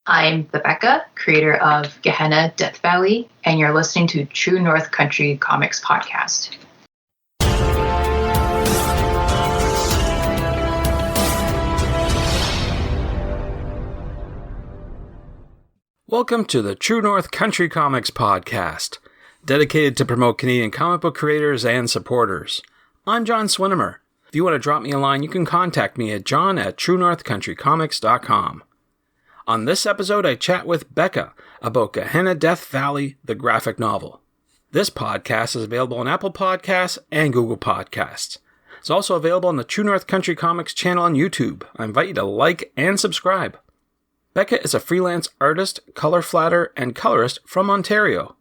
I'm the Becka, creator of Gehenna, Death Valley, and you're listening to True North Country Comics Podcast. Welcome to the True North Country Comics Podcast, dedicated to promote Canadian comic book creators and supporters. I'm John Swinimer. If you want to drop me a line, you can contact me at john@truenorthcountrycomics.com. On this episode, I chat with Becka about Gehenna, Death Valley, the graphic novel. This podcast is available on Apple Podcasts and Google Podcasts. It's also available on the True North Country Comics channel on YouTube. I invite you to like and subscribe. Becka is a freelance artist, color flatter, and colorist from Ontario.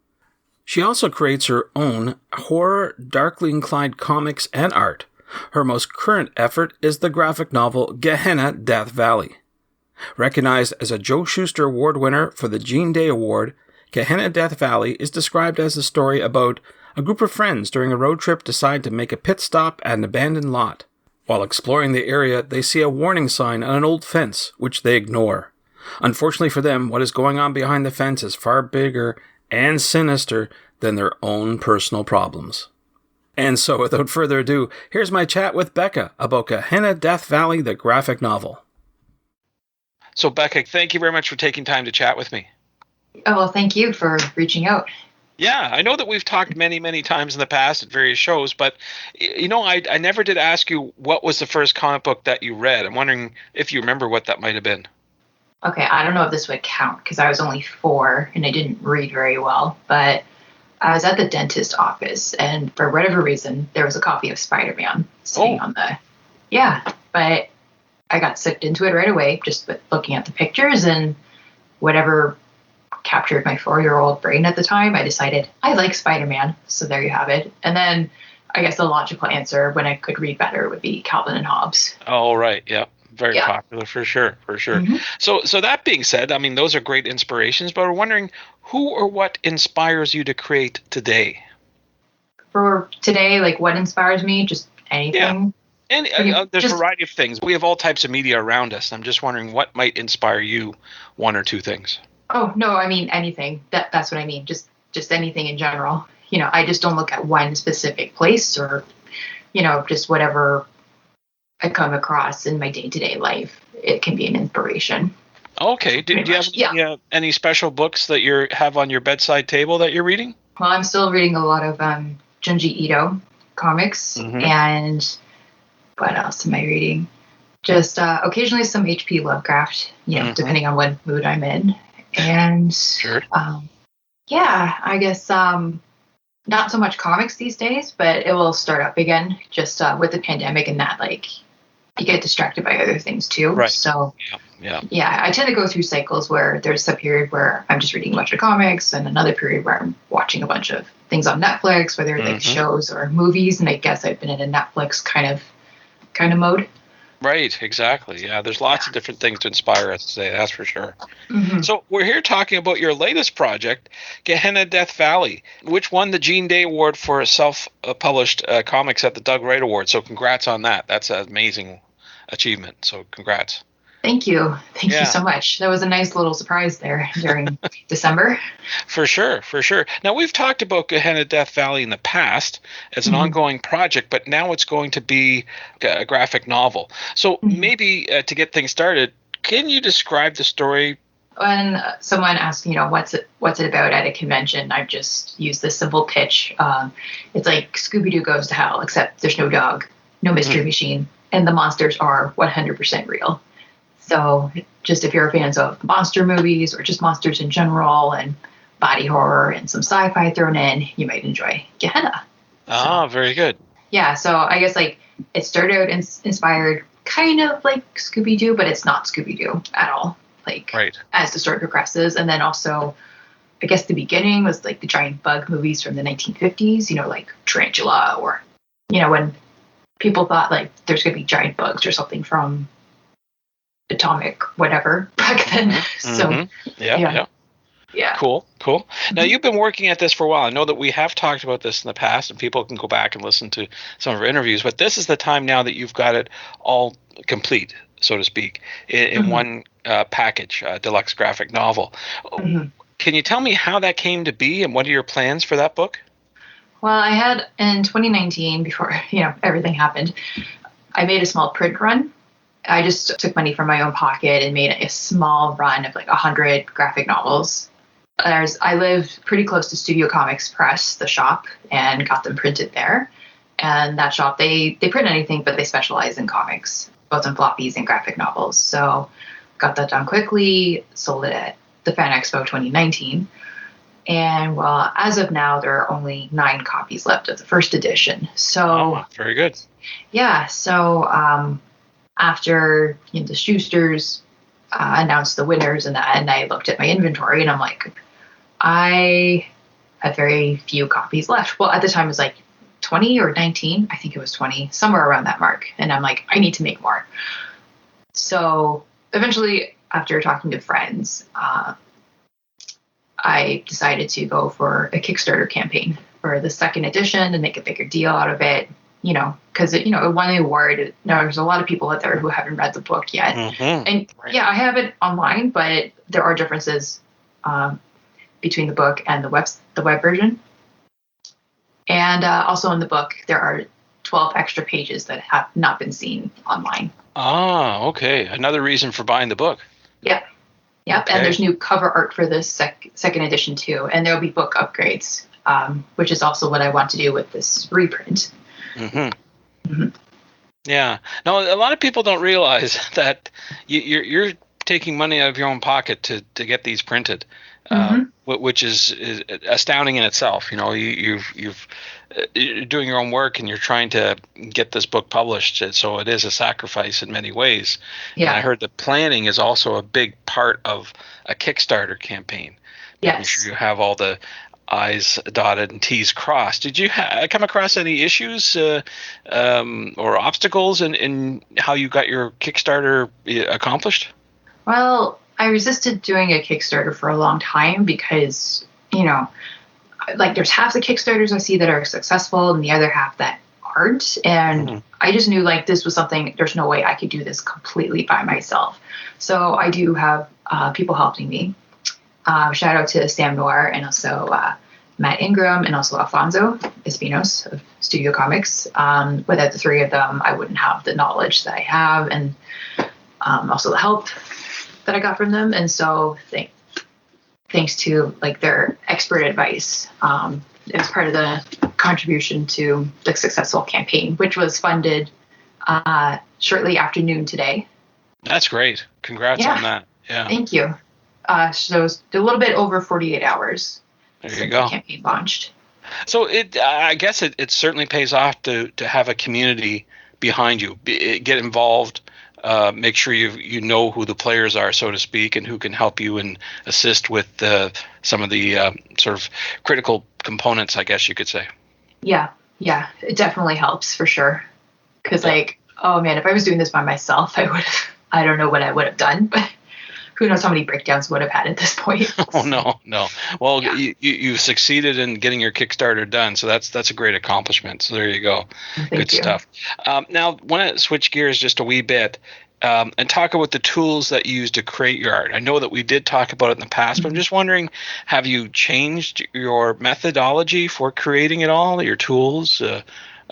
She also creates her own horror, darkly inclined comics and art. Her most current effort is the graphic novel Gehenna, Death Valley. Recognized as a Joe Shuster Award winner for the Jean Day Award, Gehenna, Death Valley is described as a story about a group of friends during a road trip decide to make a pit stop at an abandoned lot. While exploring the area, they see a warning sign on an old fence, which they ignore. Unfortunately for them, what is going on behind the fence is far bigger and sinister than their own personal problems. And so, without further ado, here's my chat with Becka about Gehenna, Death Valley, the graphic novel. So, Becka, thank you very much for taking time to chat with me. Oh, well, thank you for reaching out. Yeah, I know that we've talked many, many times in the past at various shows, but, I never did ask you what was the first comic book that you read. I'm wondering if you remember what that might have been. Okay, I don't know if this would count because I was only 4 and I didn't read very well, but I was at the dentist office and for whatever reason, there was a copy of Spider-Man sitting on the... Yeah, but I got sucked into it right away just with looking at the pictures and whatever captured my 4-year-old brain at the time. I decided I like Spider-Man, so there you have it. And then I guess the logical answer when I could read better would be Calvin and Hobbes. Oh, right, yeah. Very popular for sure. Mm-hmm. So that being said, I mean, those are great inspirations, but we're wondering who or what inspires you to create today? For today, like what inspires me? Just anything. Yeah. And there's a variety of things. We have all types of media around us. I'm just wondering what might inspire you, 1 or 2 things. Oh, no, I mean anything. That's what I mean. Just anything in general. I just don't look at one specific place or, just whatever I come across in my day-to-day life. It can be an inspiration. Okay. Do you have any special books that you have on your bedside table that you're reading? Well, I'm still reading a lot of Junji Ito comics. Mm-hmm. And what else am I reading? Just occasionally some H.P. Lovecraft, depending on what mood I'm in. And sure. I guess not so much comics these days, but it will start up again just with the pandemic and that, like, you get distracted by other things too. Right. So yeah, I tend to go through cycles where there's a period where I'm just reading a bunch of comics and another period where I'm watching a bunch of things on Netflix, whether like shows or movies. And I guess I've been in a Netflix kind of mode. Right, exactly. Yeah, there's lots of different things to inspire us today, that's for sure. Mm-hmm. So we're here talking about your latest project, Gehenna, Death Valley, which won the Jean Day Award for self-published comics at the Doug Wright Award. So congrats on that. That's an amazing achievement. So congrats. Thank you. Thank you so much. That was a nice little surprise there during December. For sure. Now, we've talked about Gehenna, Death Valley in the past as an ongoing project, but now it's going to be a graphic novel. So maybe to get things started, can you describe the story? When someone asks, what's it about at a convention, I've just used this simple pitch. It's like Scooby-Doo goes to hell, except there's no dog, no mystery machine, and the monsters are 100% real. So just if you're fans of monster movies or just monsters in general and body horror and some sci-fi thrown in, you might enjoy Gehenna. Very good. Yeah, so I guess like it started out inspired kind of like Scooby-Doo, but it's not Scooby-Doo at all. As the story progresses. And then also, I guess the beginning was like the giant bug movies from the 1950s, like Tarantula or, when people thought like there's going to be giant bugs or something from atomic whatever back then. So yeah. Cool. Now you've been working at this for a while. I know that we have talked about this in the past and people can go back and listen to some of our interviews, but this is the time now that you've got it all complete. so to speak, in one package, deluxe graphic novel. Mhm. Can you tell me how that came to be and what are your plans for that book? Well, I had in 2019, before everything happened, I made a small print run. I just took money from my own pocket and made a small run of like 100 graphic novels. I live pretty close to Studio Comics Press, the shop, and got them printed there. And that shop, they print anything, but they specialize in comics, both in floppies and graphic novels. So got that done quickly, sold it at the Fan Expo 2019. And well, as of now, there are only 9 copies left of the first edition. So, very good. Yeah. So after the Schusters announced the winners and that, and I looked at my inventory and I'm like, I have very few copies left. Well, at the time it was like 20 or 19. I think it was 20, somewhere around that mark. And I'm like, I need to make more. So eventually, after talking to friends, I decided to go for a Kickstarter campaign for the second edition and make a bigger deal out of it, because it won the award. There's a lot of people out there who haven't read the book yet. Mm-hmm. And yeah, I have it online, but there are differences between the book and the web version. And also in the book, there are 12 extra pages that have not been seen online. Ah, okay. Another reason for buying the book. Yep. Okay. And there's new cover art for this second edition too. And there'll be book upgrades, which is also what I want to do with this reprint. Mm-hmm. Mm-hmm. Yeah. No, a lot of people don't realize that you're taking money out of your own pocket to get these printed, which is astounding in itself. You're doing your own work and you're trying to get this book published. So it is a sacrifice in many ways. Yeah. And I heard that planning is also a big part of a Kickstarter campaign. Making sure you have all the I's dotted and T's crossed. Did you come across any issues or obstacles in how you got your Kickstarter accomplished? Well, I resisted doing a Kickstarter for a long time because, there's half the Kickstarters I see that are successful and the other half that aren't. And I just knew this was something, there's no way I could do this completely by myself. So I do have people helping me. Shout out to Sam Noir and also Matt Ingram and also Alfonso Espinos of Studio Comics. Without the three of them, I wouldn't have the knowledge that I have and also the help that I got from them. And so thanks to their expert advice, it was part of the contribution to the successful campaign, which was funded shortly after noon today. That's great. Congrats on that. Yeah. Thank you. So it was a little bit over 48 hours since the campaign launched. So I guess it certainly pays off to have a community behind you. Get involved. Make sure you know who the players are, so to speak, and who can help you and assist with some of the sort of critical components, I guess you could say. Yeah, it definitely helps for sure. Because oh man, if I was doing this by myself, I don't know what I would have done, but who knows how many breakdowns would have had at this point. Oh, no. Well, you succeeded in getting your Kickstarter done, so that's a great accomplishment. So there you go. Good stuff. Now, I want to switch gears just a wee bit and talk about the tools that you use to create your art. I know that we did talk about it in the past, but I'm just wondering, have you changed your methodology for creating it all, your tools,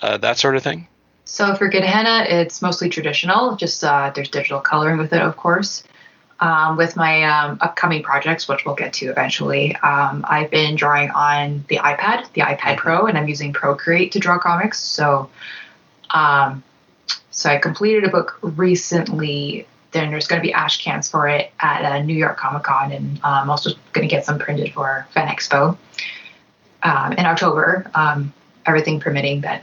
that sort of thing? So for Gehenna, it's mostly traditional. Just there's digital coloring with it, of course. With my upcoming projects, which we'll get to eventually, I've been drawing on the iPad Pro, and I'm using Procreate to draw comics. So I completed a book recently. Then there's going to be ash cans for it at New York Comic Con, and I'm also going to get some printed for Fan Expo in October. Everything permitting that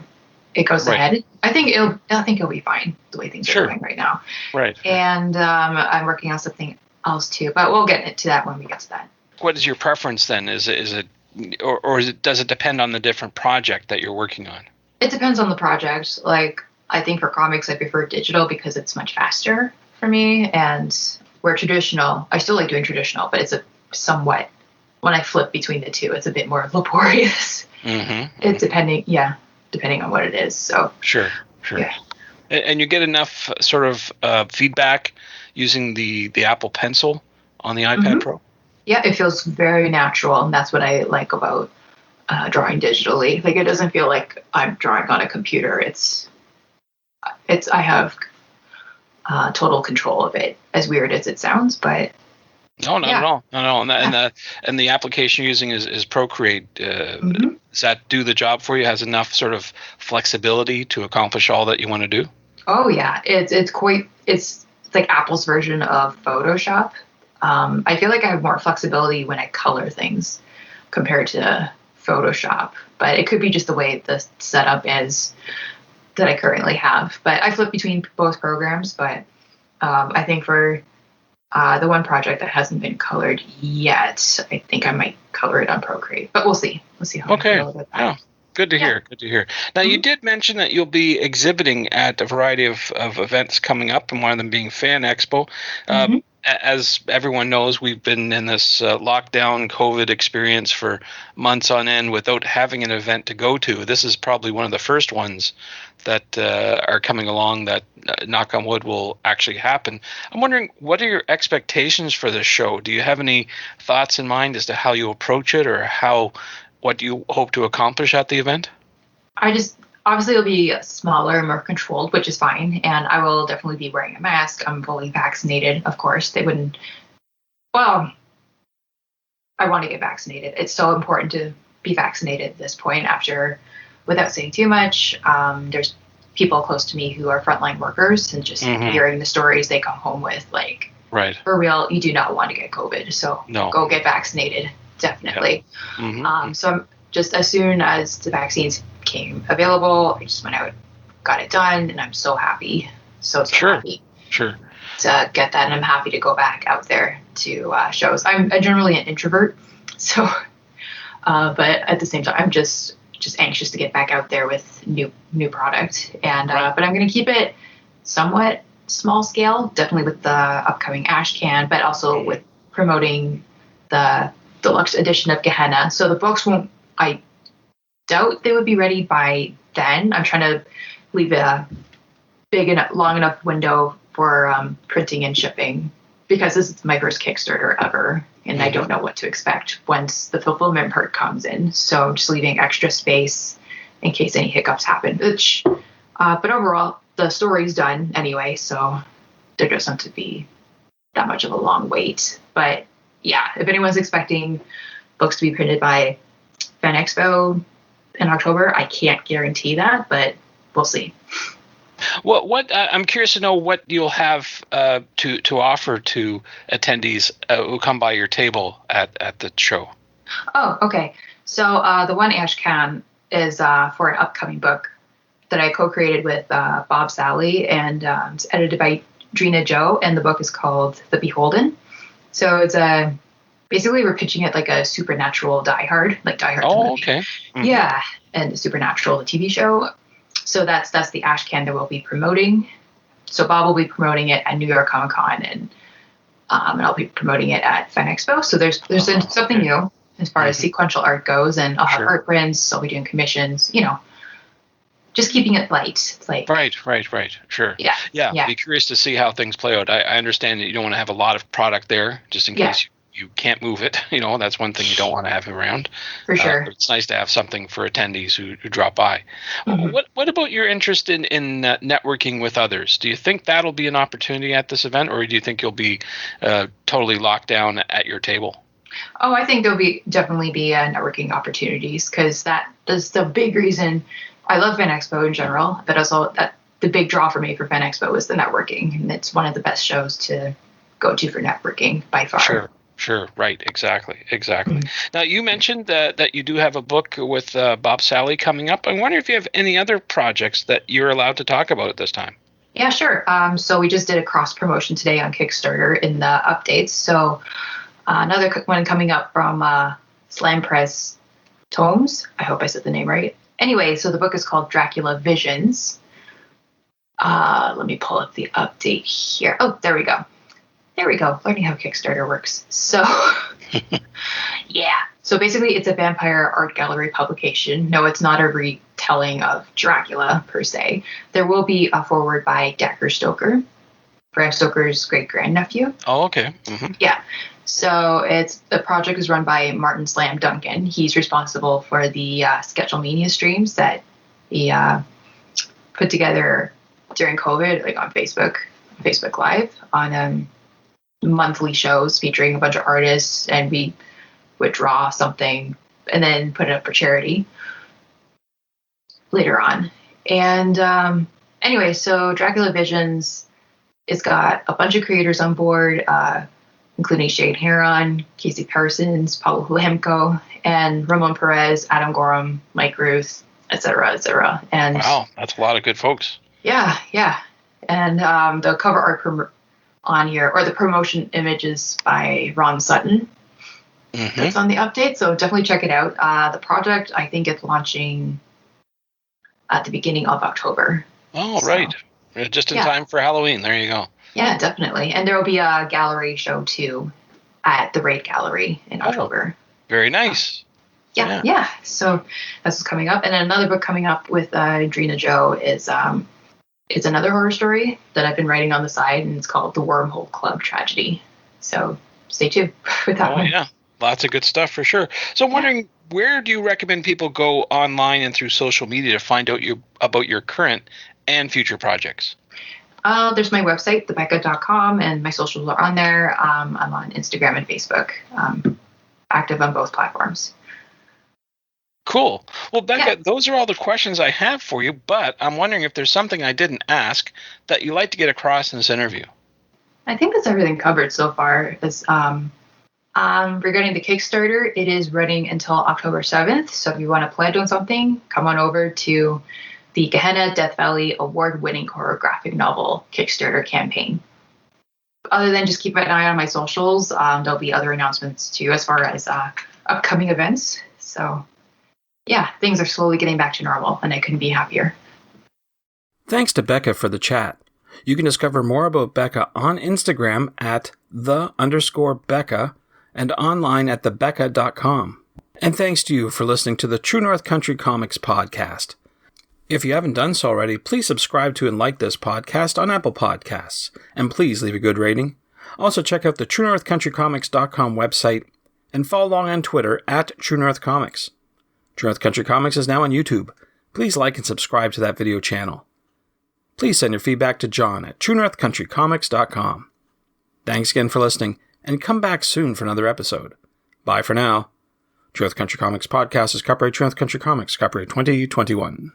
it goes ahead. I think it'll be fine the way things are going right now. Right. And I'm working on something else too, but we'll get to that when we get to that. What is your preference then? Is it does it depend on the different project that you're working on? It depends on the project. I think for comics, I prefer digital because it's much faster for me. And where traditional, I still like doing traditional, but it's a somewhat, when I flip between the two, it's a bit more laborious. It's depending on what it is. So sure. Yeah. And you get enough sort of feedback using the Apple Pencil on the iPad Pro? Yeah, it feels very natural, and that's what I like about drawing digitally. Like, it doesn't feel like I'm drawing on a computer. I have total control of it, as weird as it sounds, but no, not yeah. at all. Not at all. And the application you're using is Procreate. Does that do the job for you? Has enough sort of flexibility to accomplish all that you want to do? Oh yeah, it's like Apple's version of Photoshop. I feel like I have more flexibility when I color things compared to Photoshop, but it could be just the way the setup is that I currently have. But I flip between both programs, but I think for the one project that hasn't been colored yet, I think I might color it on Procreate, but we'll see. We'll see how I feel about that. Yeah. Good to hear. Good to hear. Now, you did mention that you'll be exhibiting at a variety of events coming up, and one of them being Fan Expo. As everyone knows, we've been in this lockdown COVID experience for months on end without having an event to go to. This is probably one of the first ones that are coming along that, knock on wood, will actually happen. I'm wondering, what are your expectations for this show? Do you have any thoughts in mind as to how you approach it, or what you hope to accomplish at the event? Obviously it'll be smaller and more controlled, which is fine. And I will definitely be wearing a mask. I'm fully vaccinated, of course. I want to get vaccinated. It's so important to be vaccinated at this point without saying too much. There's people close to me who are frontline workers, and just hearing the stories they come home with, like, right, for real, you do not want to get COVID. So go get vaccinated. Definitely. Yeah. So I'm just, as soon as the vaccines became available, I just went out, got it done, and I'm so happy. So happy. Sure. To get that, and I'm happy to go back out there to shows. I'm generally an introvert, so but at the same time, I'm just anxious to get back out there with new product, and but I'm going to keep it somewhat small scale, definitely with the upcoming Ash Can, but also with promoting the deluxe edition of Gehenna. So the books I doubt they would be ready by then. I'm trying to leave a long enough window for printing and shipping, because this is my first Kickstarter ever, and I don't know what to expect once the fulfillment part comes in. So I'm just leaving extra space in case any hiccups happen. But overall, the story's done anyway, so there doesn't have to be that much of a long wait. But yeah, if anyone's expecting books to be printed by Fan Expo in October, I can't guarantee that, but we'll see. What I'm curious to know what you'll have to offer to attendees who come by your table at the show. Oh, okay. So the one Ash Can is for an upcoming book that I co-created with Bob Sally, and it's edited by Drina Joe, and the book is called The Beholden. So it's basically we're pitching it like a supernatural Die Hard, like Die Hard. Oh, okay. Yeah, and Supernatural, the TV show. So that's the Ash Can that we'll be promoting. So Bob will be promoting it at New York Comic Con, and I'll be promoting it at Fan Expo. So there's something new as far as sequential art goes, and I'll have art prints. I'll be doing commissions. Just keeping it light. Right. Sure. Yeah. Be curious to see how things play out. I understand that you don't want to have a lot of product there, just in case you can't move it. That's one thing you don't want to have around. For sure. But it's nice to have something for attendees who drop by. What about your interest in networking with others? Do you think that'll be an opportunity at this event, or do you think you'll be totally locked down at your table? Oh, I think there'll definitely be networking opportunities, because that is the big reason I love Fan Expo in general, but also that the big draw for me for Fan Expo is the networking, and it's one of the best shows to go to for networking by far. Sure. Right. Exactly. Now, you mentioned that you do have a book with Bob Sally coming up. I wonder if you have any other projects that you're allowed to talk about at this time. Yeah, sure. So we just did a cross promotion today on Kickstarter in the updates. So another one coming up from Slam Press Tomes. I hope I said the name right. Anyway, so the book is called Dracula Visions. Let me pull up the update here. Oh, there we go. Learning how Kickstarter works. So, yeah. So basically, it's a vampire art gallery publication. No, it's not a telling of Dracula per se. There will be a foreword by Dacre Stoker, Bram Stoker's great grandnephew. Oh, okay. Mm-hmm. Yeah. So the project is run by Martin Slam Duncan. He's responsible for the Sketchelmania streams that he put together during COVID, like on Facebook Live, on monthly shows featuring a bunch of artists, and we would draw something and then put it up for charity later on. And anyway, so Dracula Visions, it's got a bunch of creators on board, including Shade Heron, Casey Parsons, Paulo Huemko, and Ramon Perez, Adam Gorham, Mike Ruth, et cetera, et cetera. And wow, that's a lot of good folks. Yeah. And the cover art on here, or the promotion images by Ron Sutton. Mm-hmm. That's on the update, so definitely check it out. The project, I think it's launching at the beginning of October. Oh, so, right. Just in time for Halloween. There you go. Yeah, definitely. And there will be a gallery show, too, at the Raid Gallery in October. Very nice. Yeah. So that's what's coming up. And another book coming up with Drina Joe is it's another horror story that I've been writing on the side, and it's called The Wormhole Club Tragedy. So stay tuned with that one. Oh, yeah. Lots of good stuff for sure. So I'm wondering, where do you recommend people go online and through social media to find out about your current and future projects? There's my website, thebecka.com, and my socials are on there. I'm on Instagram and Facebook, active on both platforms. Cool. Well, Becka, those are all the questions I have for you, but I'm wondering if there's something I didn't ask that you'd like to get across in this interview. I think that's everything covered so far. Regarding the Kickstarter, it is running until October 7th, so if you want to pledge on something, come on over to the Gehenna Death Valley award-winning horror graphic novel Kickstarter campaign. Other than just keep an eye on my socials, there'll be other announcements too as far as upcoming events. So yeah, things are slowly getting back to normal, and I couldn't be happier. Thanks to Becka for the chat. You can discover more about Becka on Instagram at @the_Becka and online at thebecka.com. And thanks to you for listening to the True North Country Comics podcast. If you haven't done so already, please subscribe to and like this podcast on Apple Podcasts, and please leave a good rating. Also check out the TrueNorthCountryComics.com website and follow along on Twitter at True North Comics. True North Country Comics is now on YouTube. Please like and subscribe to that video channel. Please send your feedback to John at TrueNorthCountryComics.com. Thanks again for listening, and come back soon for another episode. Bye for now. True North Country Comics Podcast is copyright True North Country Comics, copyright 2021.